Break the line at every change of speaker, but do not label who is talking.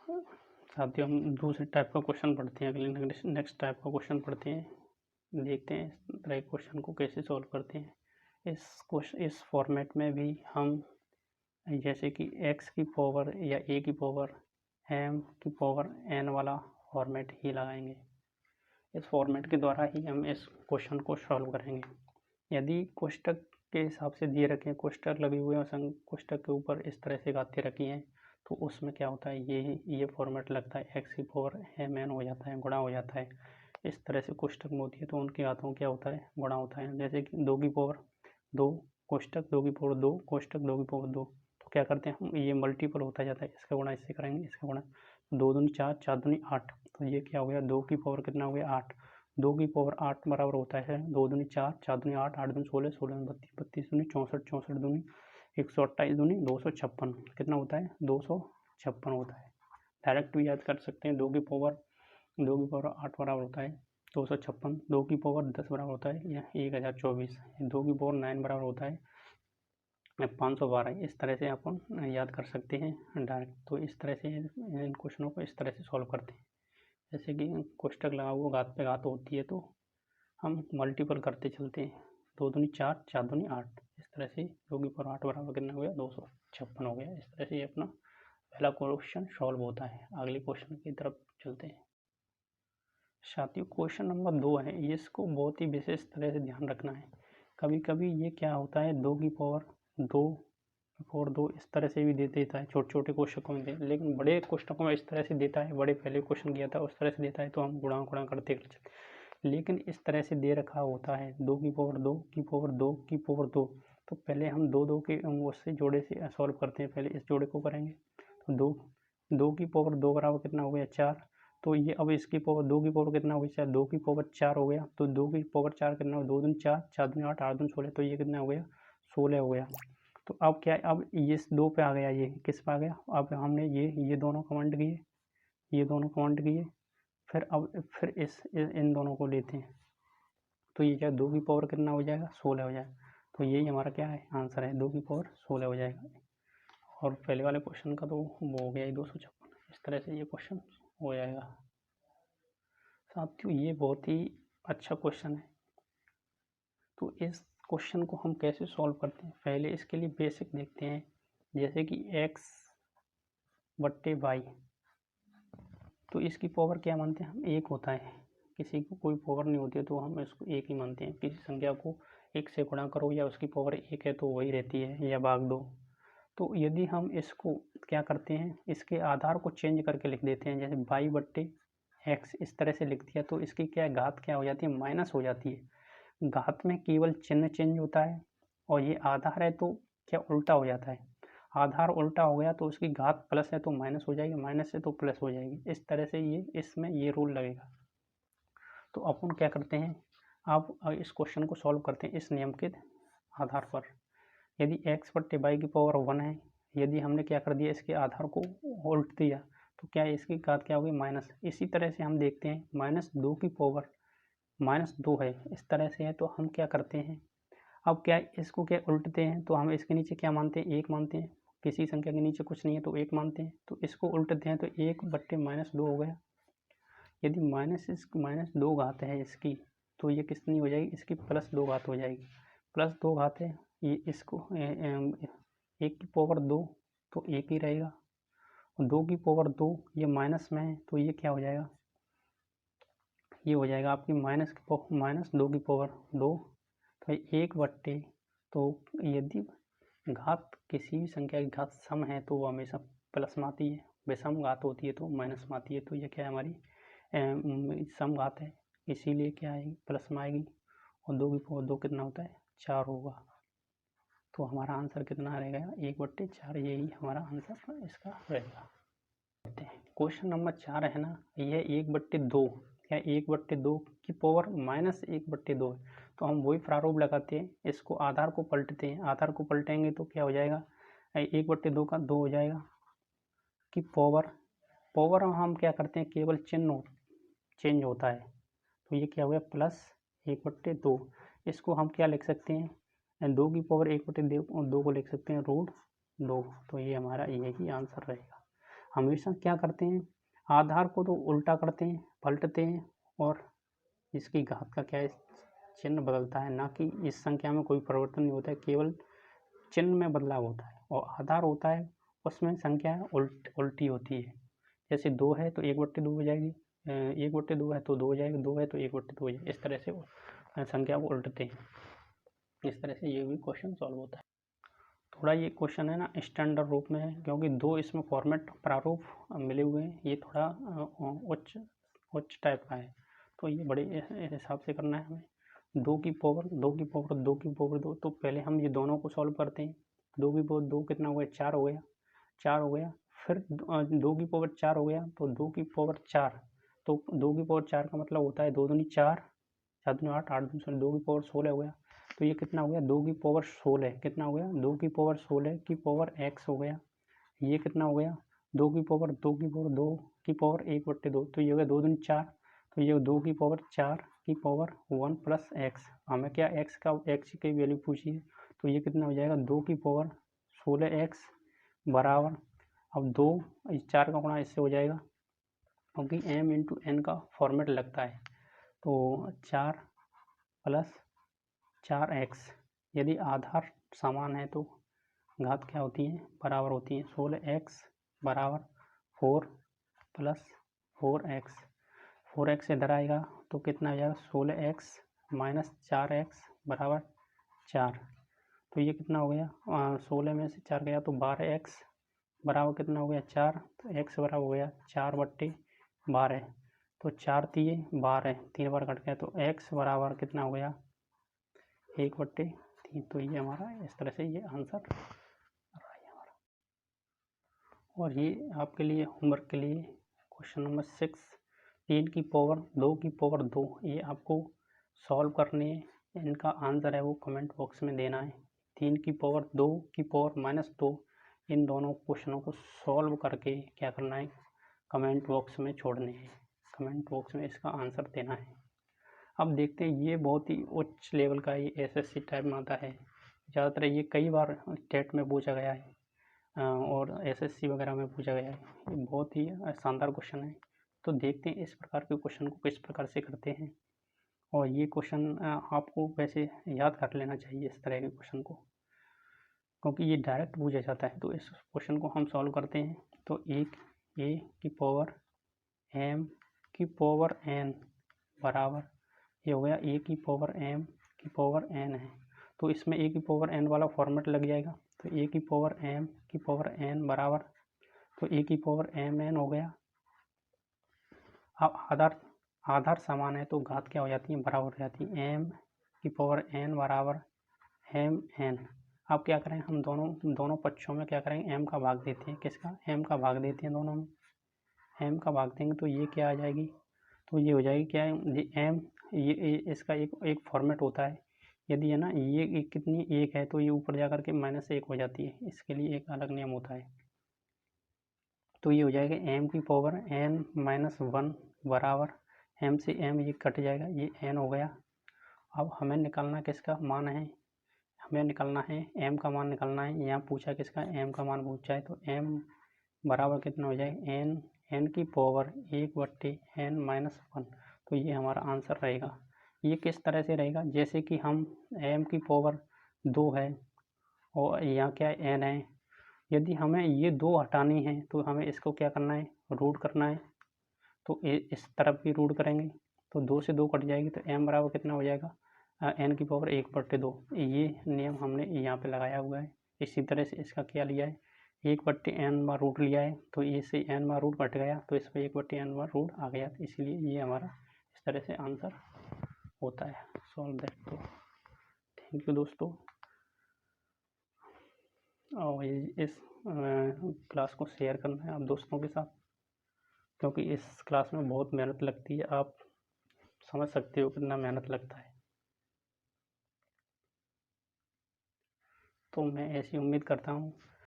साथियों हम दूसरे टाइप का क्वेश्चन पढ़ते हैं, अगले नेक्स्ट टाइप का क्वेश्चन पढ़ते हैं, देखते हैं इस तरह के क्वेश्चन को कैसे सॉल्व करते हैं। इस फॉर्मेट में भी हम जैसे कि x की पावर या a की पावर m की पावर n वाला फॉर्मेट ही लगाएंगे। इस फॉर्मेट के द्वारा ही हम इस क्वेश्चन को सॉल्व करेंगे। यदि कोष्टक के हिसाब से दिए रखे कोष्टक लगे हुए हैं, कोष्टक के ऊपर इस तरह से घातें रखी हैं, तो उसमें क्या होता है, ये फॉर्मेट लगता है, x की पावर m n हो जाता है, गुणा हो जाता है। इस तरह से कोष्टक में होती है तो उनके घातों क्या होता है, गुणा होता है। जैसे कि 2 की पावर 2 कोष्टक 2 की पावर 2 कोष्टक 2 की पावर 2, तो क्या करते हैं हम, ये मल्टीपल होता जाता है, इसका गुणा इससे करेंगे, इसका गुणा 2 दूनी 4 4 दूनी 8, तो ये क्या हो गया, 2 की पावर कितना हो गया 8, 2 की पावर 8 बराबर होता है 2 दूनी 4 4 दूनी 8 8 दूनी 16 16 दूनी 32 32 दूनी 64 64 दूनी 128 दूनी 256, कितना होता है 256 होता है। डायरेक्ट भी याद कर सकते हैं, 2 की पावर 8 बराबर होता है 256, 2 की पावर 10 बराबर होता है या 1024, 2 की पावर 9 बराबर होता है 512। इस तरह से अपन याद कर सकते हैं डायरेक्ट। तो इस तरह से इन क्वेश्चनों को इस तरह से सॉल्व करते हैं। जैसे कि कोष्टक लगा हुआ घात पे घात होती है तो हम मल्टीपल करते चलते हैं, 2 दूनी 4 4 दूनी 8, इस तरह से 2 की पावर 8 बराबर कितना हो गया 256 हो गया। इस तरह से ये अपना पहला क्वेश्चन सॉल्व होता है। अगले क्वेश्चन की तरफ चलते हैं। साथियों क्वेश्चन नंबर 2 है, इसको बहुत ही विशेष तरह से ध्यान रखना है। कभी कभी ये क्या होता है, 2 की पावर 2 इस तरह से भी दे देता है छोटे छोटे क्वेश्चनों में, लेकिन बड़े क्वेश्चनों में इस तरह से देता है, बड़े पहले क्वेश्चन किया था उस तरह से देता है तो हम गुणा करते चलते। लेकिन इस तरह से दे रखा होता है 2 की पावर 2 की पावर 2 की पावर 2, तो पहले हम 2 के उससे जोड़े से सॉल्व करते हैं। पहले इस जोड़े को करेंगे तो 2 की पावर 2 बराबर कितना हो गया 4, तो ये अब इसकी पावर 2 की पावर कितना हो गया 4, 2 की पावर 4 हो गया, तो 2 की पावर 4 कितना हो, 2 दूनी 4 4 दूनी 8 8 दूनी 16, तो ये कितना हो गया 16 हो गया। तो अब क्या है, अब ये 2 पे आ गया, ये किस पे आ गया, अब हमने ये दोनों कमेंट किए, ये दोनों कमेंट किए, फिर इन दोनों को लेते हैं, तो ये क्या 2 की पावर कितना हो जाएगा 16 हो जाएगा। तो यही हमारा क्या है आंसर है, 2 की पावर 16 हो जाएगा। और पहले वाले क्वेश्चन का तो वो हो गया ही 256। इस तरह से ये क्वेश्चन हो जाएगा। साथियों ये बहुत ही अच्छा क्वेश्चन है। तो इस क्वेश्चन को हम कैसे सॉल्व करते हैं, पहले इसके लिए बेसिक देखते हैं। जैसे कि x बट्टे वाई, तो इसकी पावर क्या मानते हैं हम, 1 होता है। किसी को कोई पावर नहीं होती है तो हम इसको 1 ही मानते हैं। किसी संख्या को 1 से गुणा करो या उसकी पावर 1 है तो वही रहती है, या भाग दो। तो यदि हम इसको क्या करते हैं, इसके आधार को चेंज करके लिख देते हैं, जैसे वाई बट्टे एक्स इस तरह से लिख दिया, तो इसकी क्या घात क्या हो जाती है, माइनस हो जाती है। घात में केवल चिन्ह चेंज होता है, और ये आधार है तो क्या उल्टा हो जाता है, आधार उल्टा हो गया तो उसकी घात प्लस है तो माइनस हो जाएगी, माइनस है तो प्लस हो जाएगी। इस तरह से ये इसमें ये रूल लगेगा। तो अपन क्या करते हैं, अब इस क्वेश्चन को सॉल्व करते हैं इस नियम के आधार पर। यदि x बट्टे वाई की पावर 1 है, यदि हमने क्या कर दिया, इसके आधार को उल्ट दिया, तो क्या इसकी घात क्या होगी माइनस। इसी तरह से हम देखते हैं -2 की पावर -2 है, इस तरह से है, तो हम क्या करते हैं, अब क्या इसको क्या उल्टते हैं, तो हम इसके नीचे क्या मानते हैं, 1 मानते हैं। किसी संख्या के नीचे कुछ नहीं है तो 1 मानते हैं, तो इसको उल्टते हैं तो 1 बट्टे -2 हो गया। यदि -2 घात है इसकी, तो ये कितनी हो जाएगी, इसकी +2 घात हो जाएगी। +2 घात है, ये इसको 1 की पावर 2 तो 1 ही रहेगा, 2 की पावर 2 ये माइनस में है तो ये क्या हो जाएगा, ये हो जाएगा आपकी -2 की पावर 2, तो 1 बट्टे, तो यदि घात किसी भी संख्या की घात सम है तो वो हमेशा प्लस में आती है, विषम घात होती है तो माइनस में आती है। तो ये क्या है, हमारी सम घात है, इसीलिए क्या आएगी, प्लस में आएगी। और 2 की पावर 2 कितना होता है 4 होगा, तो हमारा आंसर कितना रहेगा 1/4, यही हमारा आंसर इसका रहेगा। क्वेश्चन नंबर 4 है ना, यह 1/2 या 1/2 की पावर -1/2 है, तो हम वही प्रारूप लगाते हैं, इसको आधार को पलटते हैं, आधार को पलटेंगे तो क्या हो जाएगा, 1/2 का 2 हो जाएगा, कि पावर हम क्या करते हैं, केवल चिन्ह चेंज होता है, तो ये क्या हो गया +1/2। इसको हम क्या लिख सकते हैं, 2 की पावर 1/2 को लिख सकते हैं √2, तो ये हमारा यही आंसर रहेगा। हमेशा क्या करते हैं, आधार को तो उल्टा करते हैं, पलटते हैं और इसकी घात का क्या है, चिन्ह बदलता है, ना कि इस संख्या में कोई परिवर्तन नहीं होता है, केवल चिन्ह में बदलाव होता है। और आधार होता है उसमें संख्या उल्टी होती है। जैसे 2 है तो 1/2 हो जाएगी, 1/2 है तो 2 हो जाएगी, 2 है तो 1/2 हो जाएगी। इस तरह से संख्या को उल्टते हैं। इस तरह से ये भी क्वेश्चन सॉल्व होता है। थोड़ा ये क्वेश्चन है ना स्टैंडर्ड रूप में है, क्योंकि 2 इसमें फॉर्मेट प्रारूप मिले हुए हैं, ये थोड़ा उच्च टाइप का है, तो ये बड़े हिसाब से करना है हमें। 2 की पावर 2 की पावर 2 की पावर 2, तो पहले हम ये दोनों को सॉल्व करते हैं। 2 की पावर 2 कितना हो गया, 4 हो गया, 4 हो गया। फिर 2 की पावर 4 हो गया, तो 2 की पावर 4, तो 2 की पावर 4 का मतलब होता है 2 दूनी 4, 4 दूनी 8, 8 दूनी 2 की पावर 16 हो गया। तो ये कितना हो गया, 2 की पावर 16, कितना हो गया, 2 की पावर 16 की पावर x हो गया। ये कितना हो गया, 2 की पावर 2 की पावर 2 की पावर 1/2, तो ये हो गया 2 दूनी 4, तो ये 2 की पावर 4 की पावर 1 प्लस x। हमें क्या x की वैल्यू पूछी है, तो ये कितना हो जाएगा, 2 की पावर 16x बराबर, अब 2 इस 4 का गुणा इससे हो जाएगा, क्योंकि m इंटू n का फॉर्मेट लगता है, तो 4 प्लस 4x। यदि आधार समान है तो घात क्या होती है, बराबर होती है। 16x बराबर 4 प्लस 4x, 4x इधर आएगा तो कितना आ जाएगा, 16x माइनस 4x बराबर 4, तो ये कितना हो गया, 16 में से 4 गया तो 12x बराबर कितना हो गया, 4, तो x बराबर हो गया 4/12, तो 4 तिये 12, 3 बार कट गया, तो x बराबर कितना हो गया, 1/3। तो ये हमारा इस तरह से ये आंसर रहा है हमारा। और ये आपके लिए होमवर्क के लिए क्वेश्चन नंबर 6, 3 की पावर 2 की पावर 2, ये आपको सॉल्व करने, इनका आंसर है वो कमेंट बॉक्स में देना है। 3 की पावर 2 की पावर -2, इन दोनों क्वेश्चनों को सॉल्व करके क्या करना है, कमेंट बॉक्स में छोड़ने हैं, कमेंट बॉक्स में इसका आंसर देना है। अब देखते हैं, ये बहुत ही उच्च लेवल का ये एसएससी टाइप में आता है, ज़्यादातर ये कई बार टेट में पूछा गया है और एसएससी वगैरह में पूछा गया है। ये बहुत ही शानदार क्वेश्चन है। तो देखते हैं इस प्रकार के क्वेश्चन को किस प्रकार से करते हैं। और ये क्वेश्चन आपको वैसे याद कर लेना चाहिए इस तरह के क्वेश्चन को, क्योंकि ये डायरेक्ट पूछा जाता है। तो इस क्वेश्चन को हम सॉल्व करते हैं। तो एक a की पावर m की पावर n बराबर, ये हो गया a की पावर m की पावर n है, तो इसमें a की पावर n वाला फॉर्मेट लग जाएगा। तो a की पावर m की पावर n बराबर, तो a की पावर mn हो गया। अब आधार समान है तो घात क्या हो जाती है, बराबर हो जाती है। m की पावर n बराबर mn। अब क्या करें, हम दोनों पक्षों में क्या करेंगे, m का भाग देते हैं। किसका, m का भाग देते हैं, दोनों में m का भाग देंगे तो ये क्या आ जाएगी, तो ये हो जाएगी क्या है, ये m, ये इसका एक फॉर्मेट होता है। यदि है ना ये कितनी 1 है तो ये ऊपर जा करके -1 हो जाती है, इसके लिए एक अलग नियम होता है। तो ये हो जाएगा m की पावर n-1 बराबर, m से m ये कट जाएगा, ये n हो गया। अब हमें निकालना किसका मान है, हमें निकालना है m का मान निकालना है। यहाँ पूछा किसका, m का मान पूछा है, तो m बराबर कितना हो जाएगा, n की पावर 1/n-1। तो ये हमारा आंसर रहेगा। ये किस तरह से रहेगा, जैसे कि हम m की पावर 2 है और यहाँ क्या है, n है। यदि हमें ये 2 हटानी है तो हमें इसको क्या करना है, रूट करना है। तो इस तरफ भी रूट करेंगे तो 2 से 2 कट जाएगी, तो m बराबर कितना हो जाएगा, n की पावर 1/2। ये नियम हमने यहाँ पे लगाया हुआ है। इसी तरह से इसका क्या लिया है, 1/n बार रूट लिया है, तो ये से n बार रूट कट गया, तो इस पर 1/n बार रूट आ गया, इसलिए ये हमारा इस तरह से आंसर होता है। Solve that. तो थैंक यू दोस्तों, और इस क्लास को शेयर करना है आप दोस्तों के साथ, क्योंकि इस क्लास में बहुत मेहनत लगती है। आप समझ सकते हो कितना मेहनत लगता है। तो मैं ऐसी उम्मीद करता हूँ